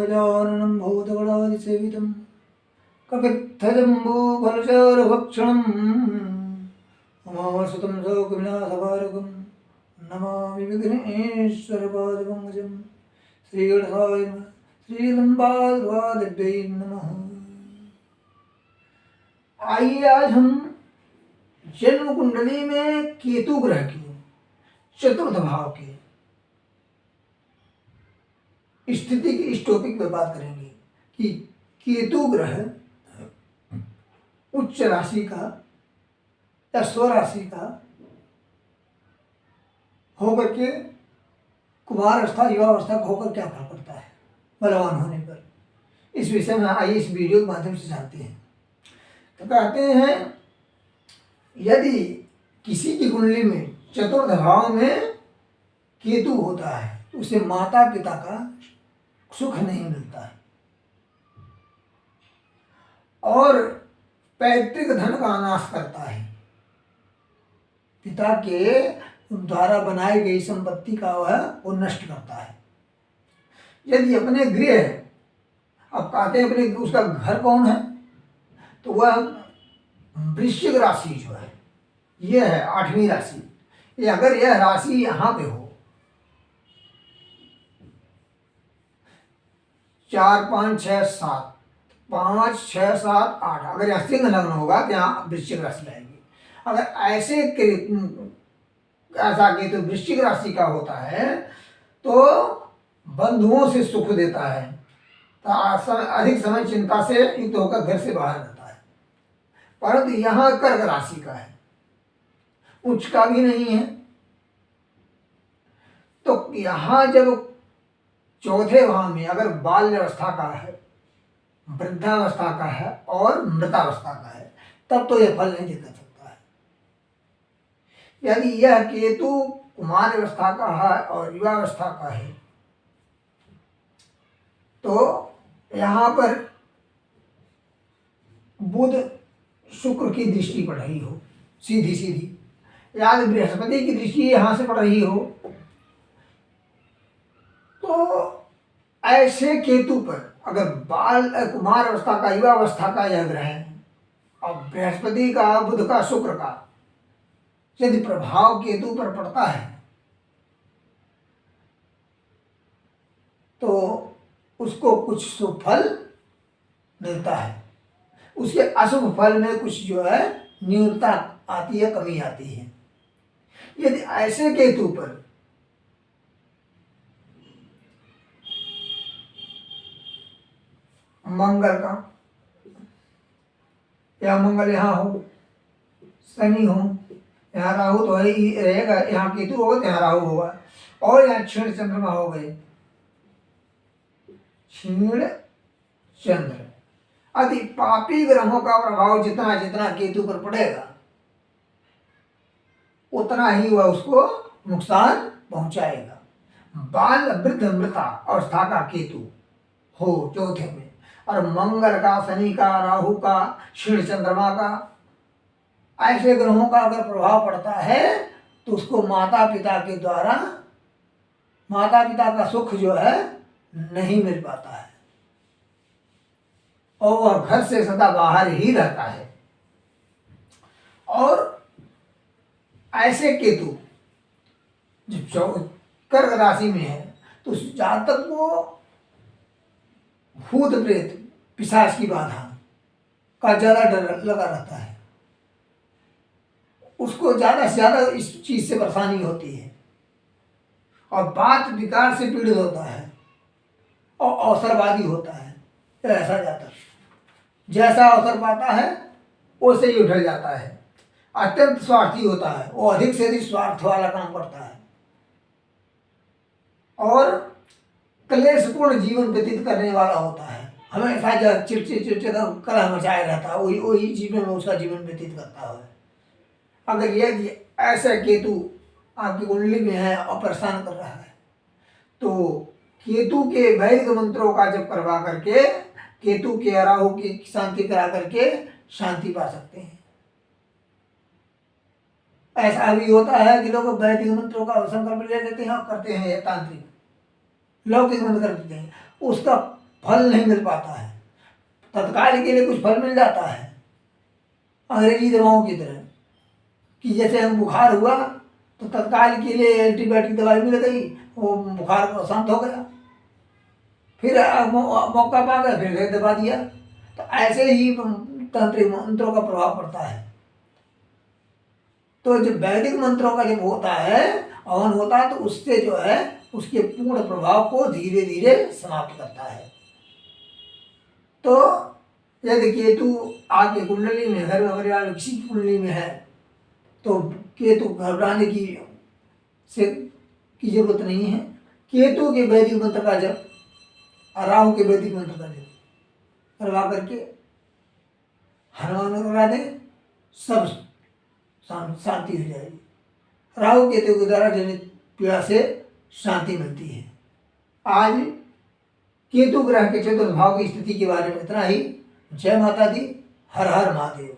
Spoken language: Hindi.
गजाननं भूतगणाधिसेवितं कपित्थजम्बूफलचारुभक्षणम् उमासुतं शोकविनाशकारकं नमामि विघ्नेश्वरपादपङ्कजं श्रीगणेशाय नमः। श्रीलंबाद्वादिव्यै नमः। आइए आज हम जन्म कुंडली में केतु ग्रह की चतुर्थ भाव की स्थिति की इस टॉपिक पे बात करेंगे कि केतु ग्रह उच्च राशि का या स्वराशि का होकर के कुमार अवस्था युवा अवस्था को होकर क्या फल पड़ता है बलवान होने पर। इस विषय में आइए इस वीडियो के माध्यम से जानते हैं। तो कहते हैं यदि किसी की कुंडली में चतुर्थ भाव में केतु होता है तो उसे माता पिता का सुख नहीं मिलता है और पैतृक धन का नाश करता है। पिता के द्वारा बनाई गई संपत्ति का वो नष्ट करता है। यदि अपने गृह, अब कहते हैं अपने उसका घर कौन है, तो वह वृश्चिक राशि जो है यह है 8वीं राशि। ये अगर यह राशि यहाँ पे हो 4 5 6 7 5 6 7 8, अगर यहाँ सिंह लग्न होगा तो यहाँ वृश्चिक राशि आएगी। अगर ऐसा कि तो वृश्चिक राशि का होता है तो बंधुओं से सुख देता है, तो अधिक समय चिंता से युक्त होकर घर से बाहर रहता है। परंतु यहाँ कर्क राशि का है, उच्च का भी नहीं है, तो यहाँ जब चौथे भाव में अगर बाल्यावस्था का है, वृद्धावस्था का है और मृतावस्था का है, तब तो यह फल नहीं दे सकता है। यदि यह केतु कुमार अवस्था का है और युवावस्था का है तो यहाँ पर बुध शुक्र की दृष्टि पड़ रही हो सीधी सीधी, या बृहस्पति की दृष्टि यहाँ से पड़ रही हो, तो ऐसे केतु पर अगर बाल कुमार अवस्था का युवा अवस्था का यह ग्रह है और बृहस्पति का बुध का शुक्र का यदि प्रभाव केतु पर पड़ता है तो उसको कुछ शुभ फल मिलता है, उसके अशुभ फल में कुछ जो है न्यूनता आती है, कमी आती है। यदि ऐसे केतु पर मंगल का या मंगल यहाँ हो, शनि हो, यहाँ राहु तो ही रहेगा, यहाँ केतु होगा तो यहाँ राहु होगा, और यहाँ क्षीण चंद्रमा हो गए, क्षीण चंद्र आदि पापी ग्रहों का प्रभाव जितना जितना केतु पर पड़ेगा उतना ही वह उसको नुकसान पहुंचाएगा। बाल वृद्ध मृता अवस्था का केतु हो चौथे में, और मंगल का, शनि का, राहु का, क्षीण चंद्रमा का, ऐसे ग्रहों का अगर प्रभाव पड़ता है तो उसको माता पिता के द्वारा माता पिता का सुख जो है नहीं मिल पाता है और वह घर से सदा बाहर ही रहता है। और ऐसे केतु जो कर्क राशि में है तो उस जातक को भूत प्रेत पिशाच की बाधा का ज्यादा डर लगा रहता है, उसको ज्यादा से ज्यादा इस चीज से परेशानी होती है और बात विकार से पीड़ित होता है और अवसरवादी होता है। ऐसा जातक जैसा अवसर पाता है वैसे ही उठल जाता है, अत्यंत स्वार्थी होता है, वो अधिक से अधिक स्वार्थ वाला काम करता है और क्लेशपूर्ण जीवन व्यतीत करने वाला होता है। हमेशा जब चिड़चिड़ कलह मचाए रहता है, वही जीवन में उसका जीवन व्यतीत करता है। अगर यदि ऐसा केतु आपकी कुंडली में है और परेशान कर रहा है तो केतु के वैदिक मंत्रों का जप करवा करके, केतु के राहु की शांति करा करके शांति पा सकते हैं। ऐसा भी होता है कि लोग वैदिक मंत्रों का संकल्प ले लेते हैं और करते हैं, ये तांत्रिक लौकिक मंत्र कर देते हैं, उसका फल नहीं मिल पाता है। तत्काल के लिए कुछ फल मिल जाता है अंग्रेजी दवाओं की तरह, कि जैसे हम बुखार हुआ तो तत्काल के लिए एंटीबायोटिक दवाई मिल गई, वो बुखार शांत हो गया, फिर मौका पा गया फिर दबा दिया। तो ऐसे ही तांत्रिक मंत्रों का प्रभाव पड़ता है। तो जब वैदिक मंत्रों का जब होता है, हवन होता है, तो उससे जो है उसके पूर्ण प्रभाव को धीरे धीरे समाप्त करता है। तो यदि केतु आपकी कुंडली में, घर में परिवार में किसी कुंडली में है, तो केतु घबराने की जरूरत नहीं है। केतु के वैदिक मंत्र का जप, राहु के वैदिक मंत्र का जप करवा करके हनुमान करा दें, सब शांति हो जाएगी। राहु केतु के द्वारा जनित पीड़ा से शांति मिलती है। आज केतु ग्रह के चतुर्थ भाव की स्थिति के बारे में इतना ही। जय माता दी। हर हर महादेव।